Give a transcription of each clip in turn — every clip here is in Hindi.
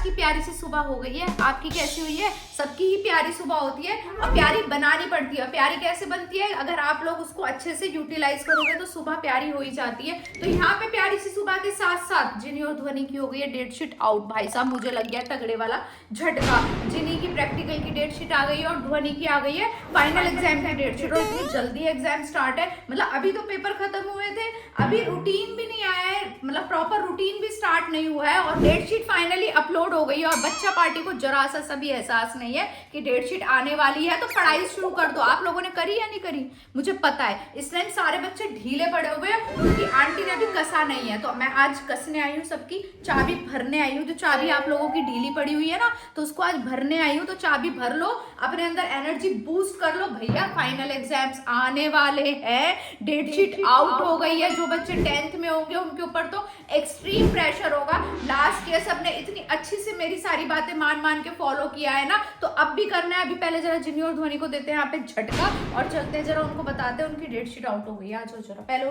की प्यारी सी सुबह हो गई है। आपकी कैसी हुई है? सबकी ही प्यारी सुबह होती है और प्यारी बनानी पड़ती है। प्यारी कैसे बनती है? अगर आप लोग उसको अच्छे से यूटिलाइज करोगे तो सुबह प्यारी हो ही जाती है। तो यहाँ पे प्यारी सी सुबह के साथ साथ जिनी और ध्वनि की हो गई है डेट शीट आउट। भाई साहब मुझे लग गया तगड़े वाला झटका। जिनी की प्रैक्टिकल की डेट शीट आ गई है और ध्वनि की आ गई है फाइनल एग्जाम की डेट शीट। और इतनी जल्दी एग्जाम स्टार्ट है, मतलब अभी तो पेपर खत्म हुए थे, अभी रूटीन भी नहीं आया है, मतलब प्रॉपर रूटीन भी स्टार्ट नहीं हुआ है और डेट शीट फाइनली अपलोड हो गई है। और बच्चा पार्टी को जरा सा भी एहसास नहीं है कि डेट शीट आने वाली है, तो पढ़ाई शुरू कर दो। आप लोगों ने करी या नहीं करी मुझे पता है, इस टाइम सारे बच्चे ढीले पड़े हुए हैं, उनकी आंटी ने अभी कसा नहीं है। तो मैं आज कसने आई हूँ, सबकी चाबी भरने आई हूँ। जो चाबी आप लोगों की ढीली पड़ी हुई है ना, तो उसको आज भरने आई हूँ। तो चाबी भर लो, अपने अंदर एनर्जी बूस्ट कर लो। भैया फाइनल एग्जाम्स आने वाले हैं, डेट शीट आउट हो गई है। जो बच्चे 10th में होंगे उनके ऊपर तो एक्सट्रीम प्रेशर होगा। लास्ट ईयर सबने इतनी अच्छी से मेरी सारी बातें मान मान के फॉलो किया है ना, तो अब भी करना है। अभी पहले जरा जिनी और ध्वनि को देते हैं यहाँ पे झटका और चलते हैं, जरा उनको बताते हैं उनकी डेट शीट आउट हो गई है। आ जाओ जरा, पहले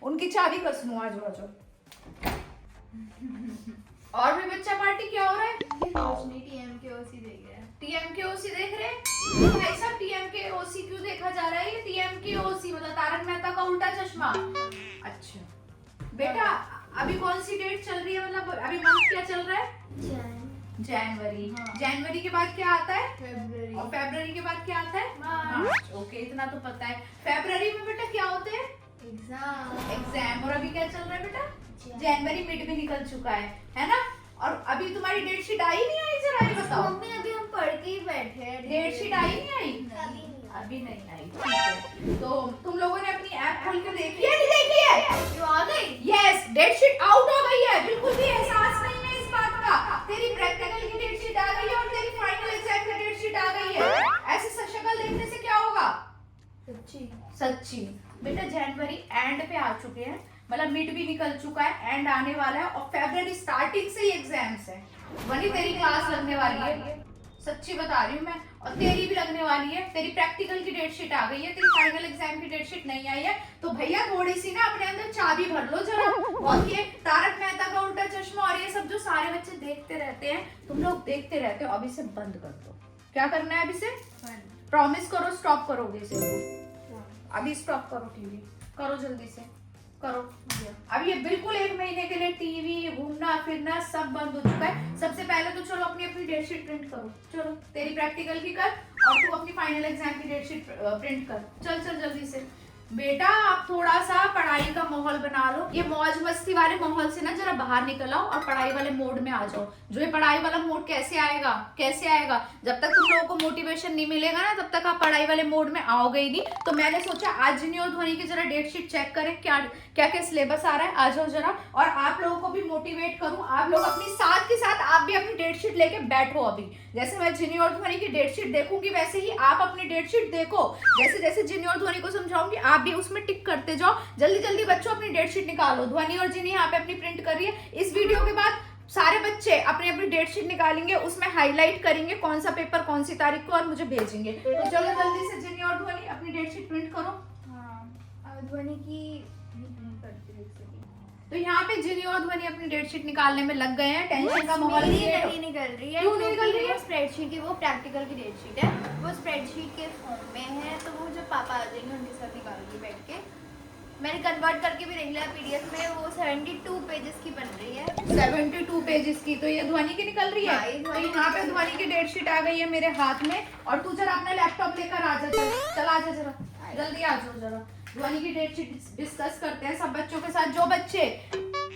उनकी चाबी कस लूं। आ जाओ। और भी बच्चा पार्टी क्या हो रहा है? टीएमकेओसी देख रहे हैं। टीएमकेओसी देख रहे हैं? तो भाई साहब टीएमकेओसी क्यों देखा जा रहा है? ये टीएमकेओसी मतलब तारक मेहता का उल्टा चश्मा। अच्छा बेटा, अभी कौन सी डेट चल रही है, मतलब अभी मंथ क्या चल रहा है? जनवरी। हाँ। जनवरी के बाद क्या आता है? फरवरी। और फरवरी के बाद क्या आता है? मार्च। ओके, इतना तो पता है। फरवरी में बेटा क्या होते हैं? एग्जाम। और अभी क्या चल रहा है बेटा? जनवरी मिड भी निकल चुका है ना? और अभी तुम्हारी डेट शीट आई नहीं आई? जरा ये बताओ। मम्मी अभी हम पढ़ के ही बैठे हैं। डेट शीट आई नहीं आई? अभी नहीं आई। ठीक है, तो तुम लोगों ने अपनी ऐप खोल कर देखी है? नहीं देखी है? जो आ गई? यस, डेट शीट आउट हो गई है। बिल्कुल भी एहसास नहीं है इस बात का। तेरी प्रैक्टिकल की डेट शीट आ गई है और तेरी फाइनल एग्जाम की डेट शीट आ गई है। ऐसे शक्ल देखने से क्या होगा? सच्ची बेटा, जनवरी एंड पे आ चुके हैं, मतलब मिड भी निकल चुका है, एंड आने वाला है और फरवरी स्टार्टिंग से ही एग्जाम्स है। वही तेरी क्लास लगने वाली है, सच्ची बता रही हूँ मैं। और तेरी भी लगने वाली है। तेरी प्रैक्टिकल की डेट शीट आ गई है, तेरी फाइनल एग्जाम की डेट शीट नहीं आई है। तो भैया थोड़ी सी ना अपने अंदर चाबी भर लो जरा। और ये तारक मेहता का उल्टा चश्मा और ये सब जो सारे बच्चे देखते रहते हैं, तुम लोग देखते रहते हो, अभी से बंद कर दो। क्या करना है अभी से? प्रॉमिस करो स्टॉप करोगे इसे। अभी स्टॉप करो, टीवी करो जल्दी से करो। अब ये बिल्कुल 1 महीने के लिए टीवी, घूमना फिरना सब बंद हो चुका है। सबसे पहले तो चलो अपनी डेट शीट प्रिंट करो। चलो, तेरी प्रैक्टिकल की कर और तू अपनी फाइनल एग्जाम की डेट शीट प्रिंट कर। चल जल्दी से बेटा। आप थोड़ा सा पढ़ाई का माहौल बना लो। ये मौज मस्ती वाले माहौल से ना जरा बाहर निकल आओ और पढ़ाई वाले मोड में आ जाओ। जो ये पढ़ाई वाला मोड कैसे आएगा? जब तक तुम लोगों को मोटिवेशन नहीं मिलेगा ना, तब तक आप पढ़ाई वाले मोड में आओगे ही नहीं। तो मैंने सोचा आज जिनी और ध्वनि की जरा डेट शीट चेक करें, क्या सिलेबस आ रहा है। आ जाओ जरा, और आप लोगों को भी मोटिवेट करूं। आप लोग अपनी साथ के साथ आप भी अपनी डेट शीट लेके बैठो। अभी जैसे मैं जिनी और ध्वनि की डेट शीट देखूंगी, वैसे ही आप अपनी डेट शीट देखो। जैसे जैसे जिनी और ध्वनि को समझाऊंगी, आप भी उसमें टिक करते जाओ। जल्दी जल्दी बच्चों अपनी डेट शीट निकालो। ध्वनि और जिनी यहाँ पे अपनी प्रिंट कर रही है। इस वीडियो के बाद सारे बच्चे अपनी अपनी डेट शीट निकालेंगे, उसमें हाईलाइट करेंगे कौन सा पेपर कौन सी तारीख को, और मुझे भेजेंगे। तो चलो जल्दी से जिनी और ध्वनि अपनी डेट शीट प्रिंट करो। ध्वनि की तो यहाँ पे जिनी और ध्वनि अपनी डेट शीट निकालने में लग गए हैं। टेंशन का माहौल नहीं निकल रही है। क्यों नहीं निकल रही है? स्प्रेडशीट की वो प्रैक्टिकल की डेट शीट है, वो स्प्रेडशीट के फॉर्म में है, तो वो जब पापा आ जाएंगे उनके साथ निकालूंगी बैठ के। मैंने कन्वर्ट करके भी देख लिया पीडीएफ में, वो 72 पेजेस की बन रही है। 72 पेजेस की? तो ये ध्वनि की निकल रही है। तो यहाँ पे ध्वनि की डेट शीट आ गई है मेरे हाथ में, और तू जरा अपना लैपटॉप लेकर आ जा। चल आ जा जरा, जल्दी आ जाओ जरा। ध्वनि की डेट शीट डिस्कस करते हैं सब बच्चों के साथ। जो बच्चे,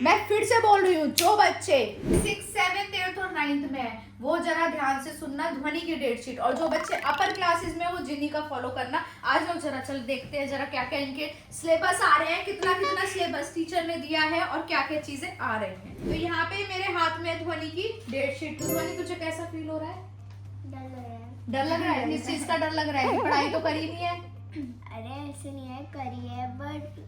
मैं फिर से बोल रही हूँ, जो बच्चे 6th 7th 8th और 9th में है, वो जरा ध्यान से सुनना ध्वनि की डेट शीट। और जो बच्चे अपर क्लासेस में, वो जिनी का फॉलो करना। आज लोग जरा चल देखते हैं जरा क्या क्या इनके सिलेबस आ रहे हैं, कितना कितना सिलेबस टीचर ने दिया है और क्या क्या चीजें आ रही हैं। तो यहाँ पे मेरे हाथ में ध्वनि की डेट शीट। तो ध्वनि तुझे कैसा फील हो रहा है? डर लग रहा है? किस चीज का डर लग रहा है? पढ़ाई तो करी नहीं है। अरे ऐसे नहीं है, करी है, बट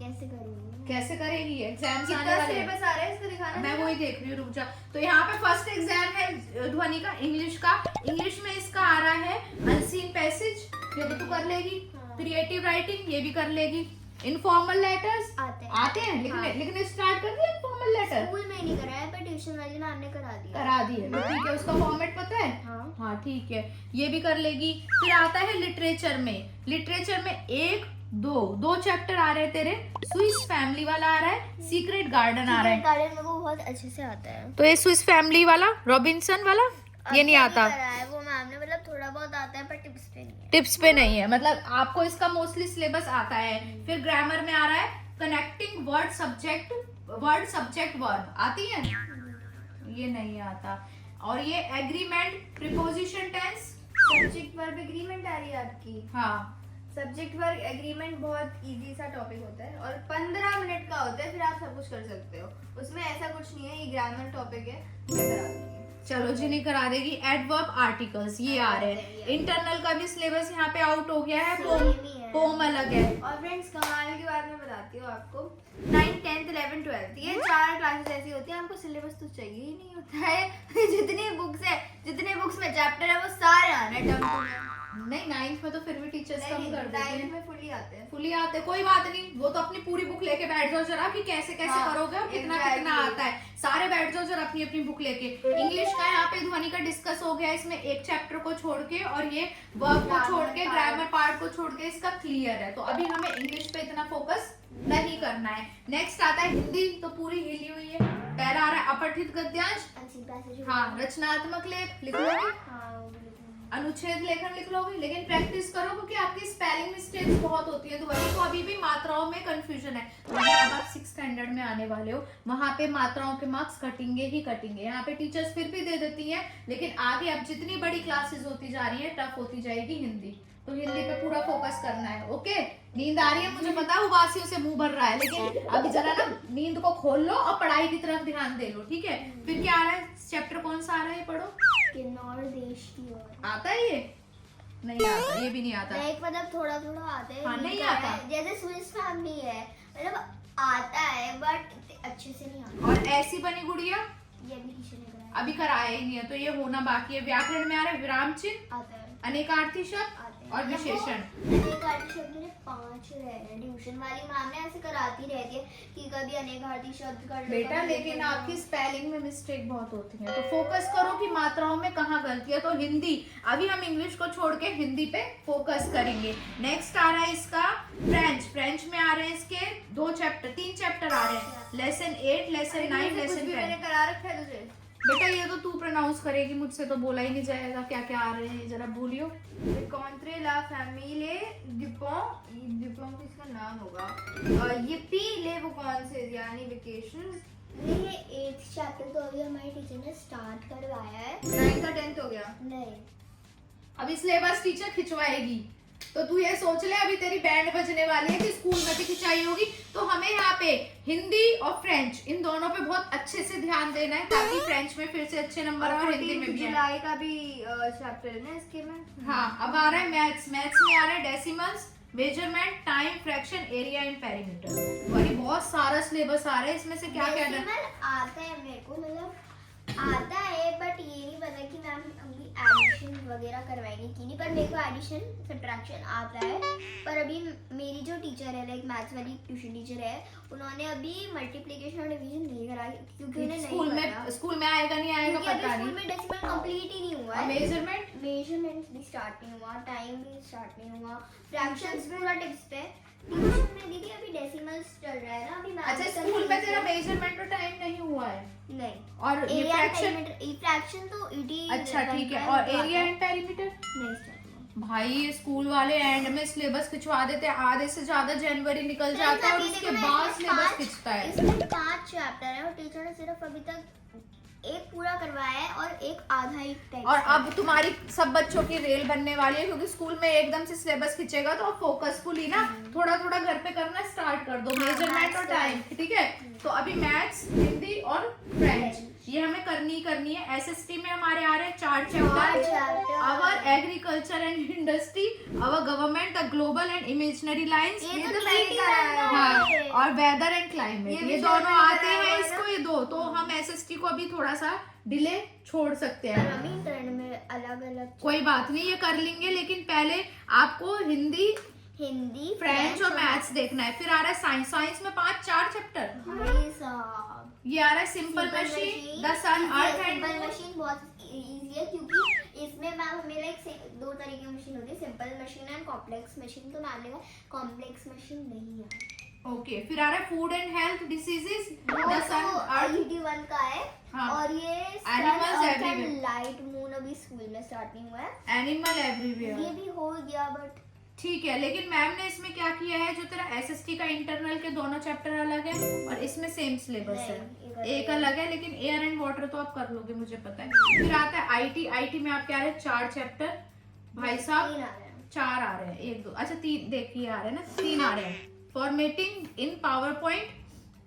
कैसे करूँगी? कैसे करेगी? एग्जाम्स आने कितना वाले हैं। सिलेबस आ रहा है इसको दिखाना। मैं वही देख रही हूँ, रुक जा। तो यहाँ पे फर्स्ट एग्जाम है ध्वनि का इंग्लिश का। इंग्लिश में इसका आ रहा है अनसीन पैसेज, ये भी तू कर लेगी। क्रिएटिव राइटिंग ये भी कर लेगी। इनफॉर्मल लेटर्स आते हैं लिखने स्टार्ट कर दिया। इनफॉर्मल लेटर स्कूल में नहीं कराया, पर ट्यूशन वाली मैम ने करा दिया। करा दी है, तो ठीक है। उसका फॉर्मेट पता है? हाँ ठीक है, ये भी कर लेगी। फिर आता है लिटरेचर में। लिटरेचर में दो चैप्टर आ रहे हैं तेरे। स्विस फैमिली वाला आ रहा है, सीक्रेट गार्डन आ रहा है। गार्डन मेरे को बहुत अच्छे से आता है। तो ये स्विस फैमिली वाला, रॉबिन्सन वाला, ये नहीं आता है वो मैम ने, मतलब थोड़ा बहुत आता है पर टिप्स पे नहीं है। टिप्स पे नहीं है, मतलब आपको इसका मोस्टली सिलेबस आता है। फिर ग्रामर में आ रहा है कनेक्टिंग वर्ड सब्जेक्ट वर्ब, आती है? ये नहीं आता। और ये agreement, preposition tense, subject verb agreement आ रही है आपकी। हाँ सब्जेक्ट वर्ब एग्रीमेंट बहुत इजी सा टॉपिक होता है और 15 मिनट का होता है, फिर आप सब कुछ कर सकते हो उसमें, ऐसा कुछ नहीं है। ये ग्रामर टॉपिक है, मैं करा दूंगी। चलो जिन्हें करा देगी। एडवर्ब आर्टिकल्स ये आ रहे हैं। इंटरनल का भी सिलेबस यहाँ पे आउट हो गया है, पोम अलग है। और फ्रेंड्स कमाल की बात मैं बताती हूँ आपको, 9th 10th 11th 12th ये 4 क्लासेस ऐसी होती है, हमको सिलेबस तो चाहिए ही नहीं होता है। जितनी बुक्स में चैप्टर है वो सारे आने टर्म नहीं 9th में तो फिर भी टीचर्स कम कर देते हैं। 9th में फुली आते हैं। कोई बात नहीं, वो तो अपनी पूरी बुक लेके बैठ जाओ जरा कि कैसे करोगे और कितना आता है। सारे बैठ जाओ जरा अपनी बुक लेके। इंग्लिश का यहाँ पे ध्वनि का डिस्कस हो गया, इसमें एक चैप्टर को छोड़ के और ये वर्ब को छोड़ के, ग्रामर पार्ट को छोड़ के इसका क्लियर है। तो अभी हमें इंग्लिश पे इतना फोकस नहीं करना है। नेक्स्ट आता है हिंदी, तो पूरी हिली हुई है। पहला आ रहा है अपठित गद्यांश, हाँ रचनात्मक लेख लिख लोगे, अनुच्छेद लेखन लिख लोगे, लेकिन प्रैक्टिस करो क्योंकि आपकी स्पेलिंग मिस्टेक्स बहुत होती है। तो वही तो अभी भी मात्राओं में कंफ्यूजन है। तो अब आप 6th स्टैंडर्ड में आने वाले हो, वहां पे मात्राओं के मार्क्स कटेंगे ही कटेंगे। यहाँ पे टीचर्स फिर भी दे देती हैं, लेकिन आगे अब जितनी बड़ी क्लासेस होती जा रही है टफ होती जाएगी हिंदी। तो हिंदी पे पूरा फोकस करना है। ओके, नींद आ रही है मुझे पता है, उबासियों से मुंह भर रहा है, लेकिन अभी जरा ना नींद को खोल लो और पढ़ाई की तरफ ध्यान दे लो, ठीक है। फिर क्या आ रहा है, चैप्टर कौन सा आ रहा है, पढ़ो। किन्नौर देश की ओर आता है ये? नहीं आता, ये भी नहीं आता। एक मतलब थोड़ा आता है। हाँ, नहीं आता। जैसे स्विस फैमिली है, मतलब आता है बट अच्छे से नहीं आता। और ऐसी बनी गुड़िया, ये भी किसी ने कराया, अभी कराया ही नहीं है, तो ये होना बाकी है। व्याकरण में आ रहा है विराम चिन्ह, आता है, अनेकार्थी शब्द और विशेषण। अनेकार्थी शब्द मेरे 5 रहे हैं। ट्यूशन वाली मैम ने ऐसे कराती रहती है कि कभी अनेकार्थी शब्द कर लो बेटा, लेकिन आपकी स्पेलिंग में मिस्टेक बहुत होती है, तो फोकस करो कि मात्राओं में कहाँ गलती है। तो हिंदी, अभी हम इंग्लिश को छोड़ के हिंदी पे फोकस करेंगे। नेक्स्ट आ रहा है इसका फ्रेंच में आ रहे हैं इसके 3 चैप्टर आ रहे हैं। Lesson 8, lesson 9, lesson 10। मैंने करा रखा है तुझे बेटा, ये तो तू प्रोनाउंस करेगी, मुझसे तो बोला ही नहीं जाएगा। क्या क्या आ रहे हैं जरा बोलियो। कॉन्ट्रे ला फैमिले डिपों किसका नाम होगा, yippee ले वो कौन से, यानी वेकेशंस। ये 8th चैप्टर तो अभी हमारी टीचर ने स्टार्ट करवाया है। 9th का 10th हो गया नहीं, अभी सिलेबस टीचर खिंचवाएगी, तो तू ये सोच ले अभी तेरी बैंड बजने वाली है कि स्कूल में भी खिंचाई होगी। तो हमें यहाँ पे हिंदी और फ्रेंच इन दोनों पे बहुत अच्छे से ध्यान देना है, ताकि फ्रेंच में फिर से अच्छे नंबर और हिंदी में भी। जुलाई का भी चैप्टर है ना इसके में। हाँ, अब आ रहा है मैथ्स में आ रहा है decimals, measurement, time, fraction, area and perimeter. वही बहुत सारा सिलेबस आ रहा है, इसमें से क्या क्या आता है मेरे को, मतलब आता है बट ये नहीं पता कि मैम अभी एडिशन वगैरह करवाएंगे कि नहीं। पर मेरे को एडिशन सब्ट्रैक्शन आता है, पर अभी मेरी जो टीचर है, लाइक मैथ्स वाली ट्यूशन टीचर है, उन्होंने अभी मल्टीप्लिकेशन और डिवीजन नहीं कराई क्योंकि उन्हें स्कूल में आएगा नहीं आएगा पता नहीं। स्कूल में डेसिमल कंप्लीट ही नहीं हुआ है। मेजरमेंट भी स्टार्ट नहीं हुआ, टाइम भी स्टार्ट नहीं हुआ, फ्रैक्शंस पूरा टिप्स पे। ट्यूशन में दीदी अभी डेसिमल्स चल रहा है ना अभी। अच्छा, स्कूल में तेरा मेजरमेंट और टाइम नहीं हुआ है? नहीं। और फ्रैक्शन तो ईटी। अच्छा ठीक है, और एरिया एंड पेरीमीटर नहीं। भाई ये स्कूल वाले एंड में सिलेबस खिंचवा देते हैं, आधे से ज्यादा जनवरी निकल जाता है और उसके बाद सिलेबस खिंचता है। इसमें 5 चैप्टर है और टीचर ने सिर्फ अभी तक एक पूरा करवाया है और एक आधा ही टेक्स्ट। और अब तुम्हारी सब बच्चों की रेल बनने वाली है, क्योंकि स्कूल में एकदम से सिलेबस खिंचेगा तो फोकसफुली ना थोड़ा थोड़ा घर पे करना स्टार्ट कर दो, मेजरमेंट और टाइम, ठीक है। तो अभी मैथ्स, हिंदी और फ्रेंच ये हमें करनी है। एसएसटी में हमारे आ रहे हैं 4 chapter, our agriculture and industry, our government, the global and imaginary lines, और वेदर एंड क्लाइमेट। ये दोनों आते हैं इसको, ये 2। तो हम एसएसटी को अभी थोड़ा सा डिले छोड़ सकते हैं, ट्रेंड में अलग अलग। कोई बात नहीं, ये कर लेंगे, लेकिन पहले आपको हिंदी, फ्रेंच और मैथ्स देखना है। फिर आ रहा है साइंस में 4 चैप्टर। ये आ रहा है simple machine, the sun, earth and simple machine बहुत इजी है क्योंकि इसमें मैम हमें लाइक दो तरीके की मशीन होती है, simple machine and complex machine. तो मैम ने कॉम्प्लेक्स मशीन नहीं है। ओके, फिर आ रहा है food and health diseases, the वो सन, तो अर्थ, ED1 का है। हाँ। और ये Animals everywhere. लाइट मून अभी स्कूल में स्टार्ट नहीं हुआ है। Animal everywhere. ये भी हो गया बट ठीक है, लेकिन मैम ने इसमें क्या किया है, जो तेरा एसएसटी का इंटरनल के दोनों चैप्टर अलग है और इसमें सेम सिलेबस है, एक अलग है, लेकिन एयर एंड वाटर तो आप कर लोगे मुझे पता है। फिर आता है आईटी, आईटी में आप क्या रहे 4 चैप्टर भाई साहब, 4 आ रहे हैं, 1 2 अच्छा 3 देखिए आ रहे हैं ना, 3 आ रहे हैं। Formatting in PowerPoint,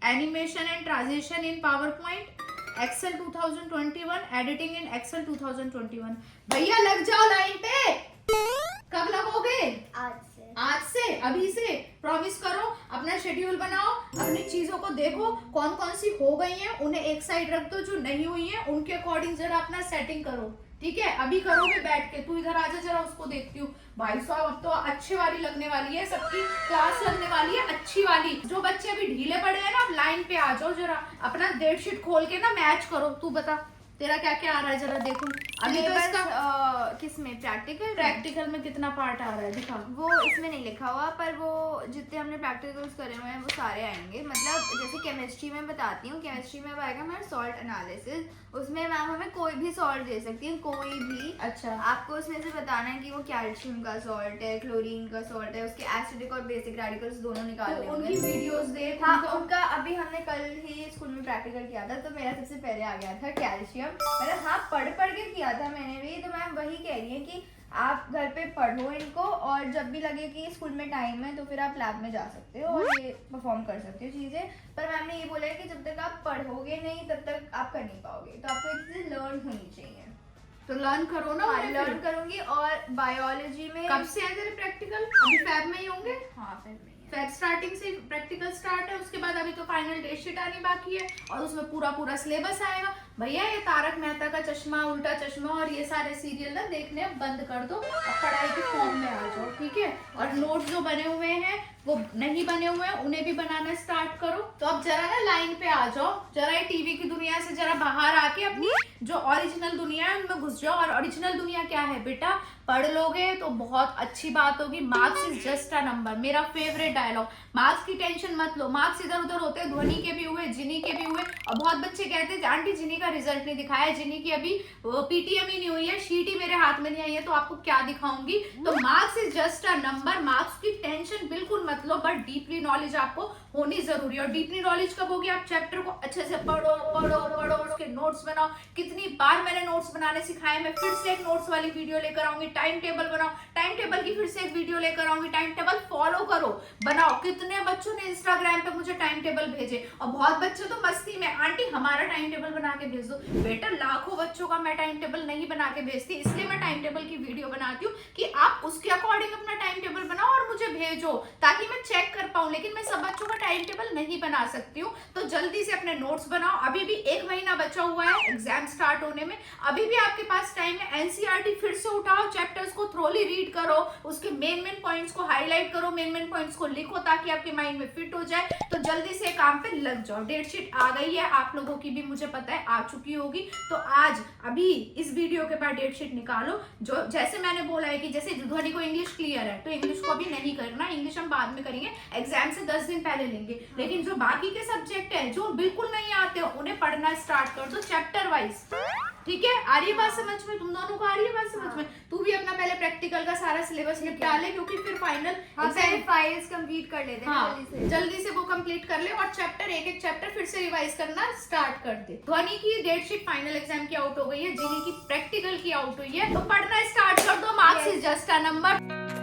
animation and transition in PowerPoint, Excel 2021, editing in Excel 2021। भैया लग जाओ लाइन पे। कब लगोगे? आज से, अभी से प्रॉमिस करो, अपना शेड्यूल बनाओ, अपनी चीजों को देखो कौन कौन सी हो गई हैं, उन्हें एक साइड रख दो, जो नहीं हुई है उनके अकॉर्डिंग जरा अपना सेटिंग करो, ठीक है? अभी करोगे बैठ के, तू इधर आजा जरा, उसको देखती हूँ। भाई साहब अब तो अच्छी वाली लगने वाली है, सबकी क्लास लगने वाली है अच्छी वाली। जो बच्चे अभी ढीले पड़े हैं ना, अब लाइन पे आ जाओ, जरा अपना डेट शीट खोल के ना मैच करो। तू बता तेरा क्या क्या आ रहा है, जरा देखूं। अभी तो इसका किस में प्रैक्टिकल में कितना पार्ट आ रहा है दिखा। वो इसमें नहीं लिखा हुआ, पर वो जितने हमने प्रैक्टिकल्स करे हुए हैं वो सारे आएंगे। मतलब जैसे केमिस्ट्री में बताती हूँ, केमिस्ट्री में आएगा हमारा सॉल्ट एनालिसिस, उसमें मैम हमें कोई भी सॉल्ट दे सकती है, कोई भी। अच्छा, आपको उसमें से बताना है कि वो कैल्शियम का सॉल्ट है, क्लोरीन का सॉल्ट है, उसके एसिडिक और बेसिक रेडिकल्स दोनों निकालने तो उनकी वीडियोस देख। हाँ, उनका अभी हमने कल ही स्कूल में प्रैक्टिकल किया था, तो मेरा सबसे पहले आ गया था कैल्शियम। मतलब हाँ, पढ़ के किया था मैंने भी, तो मैम वही कह रही है कि आप घर पे पढ़ो इनको, और जब भी लगे कि स्कूल में टाइम है तो फिर आप लैब में जा सकते हो और ये परफॉर्म कर सकते हो चीज़ें। पर मैम ने ये बोला है कि जब तक आप पढ़ोगे नहीं तब तक आप कर नहीं पाओगे, तो आपको एक चीज़ लर्न होनी चाहिए। तो लर्न करो ना। हाँ, लर्न करूंगी। और बायोलॉजी में कब से है तेरे प्रैक्टिकल? अभी फैब में ही होंगे। हाँ, फिर में फैब स्टार्टिंग से प्रैक्टिकल स्टार्ट है, उसके बाद अभी तो फाइनल डेट शीट आनी बाकी है और उसमें पूरा सिलेबस आएगा। भैया ये तारक मेहता का चश्मा, उल्टा चश्मा और ये सारे सीरियल ना देखने बंद कर दो और पढ़ाई के फॉर्म में आ जाओ, ठीक है? और नोट्स जो बने हुए हैं वो नहीं बने हुए हैं उन्हें भी बनाना स्टार्ट करो। तो अब जरा ना लाइन पे आ जाओ, जरा ये टीवी की दुनिया से जरा बाहर आके अपनी जो ओरिजिनल दुनिया है उनमें घुस जाओ। और ओरिजिनल दुनिया क्या है बेटा? पढ़ लोगे तो बहुत अच्छी बात होगी। Marks is just a number, मेरा फेवरेट डायलॉग। मार्क्स की टेंशन मत लो, मार्क्स इधर उधर होते हैं, ध्वनि के भी हुए, जिनी के भी हुए। और बहुत बच्चे कहते हैं आंटी जिनी का रिजल्ट नहीं दिखाया, जिनी की अभी पीटीएम ही नहीं हुई है, शीट ही मेरे हाथ में नहीं आई है, तो आपको क्या दिखाऊंगी? तो marks is just a number, marks की टेंशन बिल्कुल मत लो, बट डीपली नॉलेज आपको होनी जरूरी है। और डीपली नॉलेज कब होगी? आप चैप्टर को अच्छे से पढ़ो पढ़ो पढ़ो, उसके नोट्स बनाओ। कितनी बार मैंने नोट्स बनाने सिखाए, मैं फिर से एक नोट्स वाली वीडियो लेकर आऊंगी। टाइम टेबल बनाओ, टाइम टेबल की फिर से एक वीडियो लेकर आऊंगी। टाइम टेबल फॉलो करो, बनाओ। कितने बच्चों ने इंस्टाग्राम पे मुझे टाइम टेबल भेजे, और बहुत बच्चे तो मस्ती में आंटी हमारा टाइम टेबल बना के भेज दो। बेटा लाखों बच्चों का मैं टाइम टेबल नहीं बना के भेजती, इसलिए मैं टाइम टेबल की वीडियो बनाती हूँ कि आप उसके अकॉर्डिंग अपना टाइम टेबल बनाओ और मुझे भेजो, ताकि मैं चेक कर पाऊं। लेकिन मैं सब बच्चों का टाइम टेबल नहीं बना सकती हूँ, तो जल्दी से अपने नोट्स बनाओ। अभी भी 1 महीना बचा हुआ है एग्जाम स्टार्ट होने में, अभी भी आपके पास टाइम है। एनसीईआरटी फिर से उठाओ, चैप्टर्स को थ्रोली रीड करो, उसके मेन पॉइंट्स को हाईलाइट करो, मेन पॉइंट्स को लिखो, ताकि आपके माइंड में फिट हो जाए। तो जल्दी से काम पे लग जाओ। डेट शीट आ गई है, आप लोगों की भी मुझे पता है आ चुकी होगी। तो आज अभी इस वीडियो के बाद डेट शीट निकालो। जो जैसे मैंने बोला है कि जैसे ध्वनि को इंग्लिश क्लियर है, तो इंग्लिश को अभी नहीं करना, इंग्लिश हम बाद में करेंगे, एग्जाम से 10 दिन पहले लेंगे। लेकिन जो बाकी के सब्जेक्ट है जो बिल्कुल नहीं आते हो, उन्हें पढ़ना स्टार्ट कर दो चैप्टर वाइज, ठीक है? आ रही है बात समझ में? तुम दोनों को आ रही है बात समझ में? तू भी अपना पहले प्रैक्टिकल का सारा सिलेबस निपटा ले, क्योंकि फिर फाइनल फाइल्स कंप्लीट कर लेते हैं जल्दी से वो कंप्लीट कर ले, और चैप्टर एक चैप्टर फिर से रिवाइज करना स्टार्ट कर दे। ध्वनि की डेट शीट फाइनल एग्जाम की आउट हो गई है, जिनी की प्रैक्टिकल की आउट हुई है, तो पढ़ना स्टार्ट कर दो। Marks is just a number.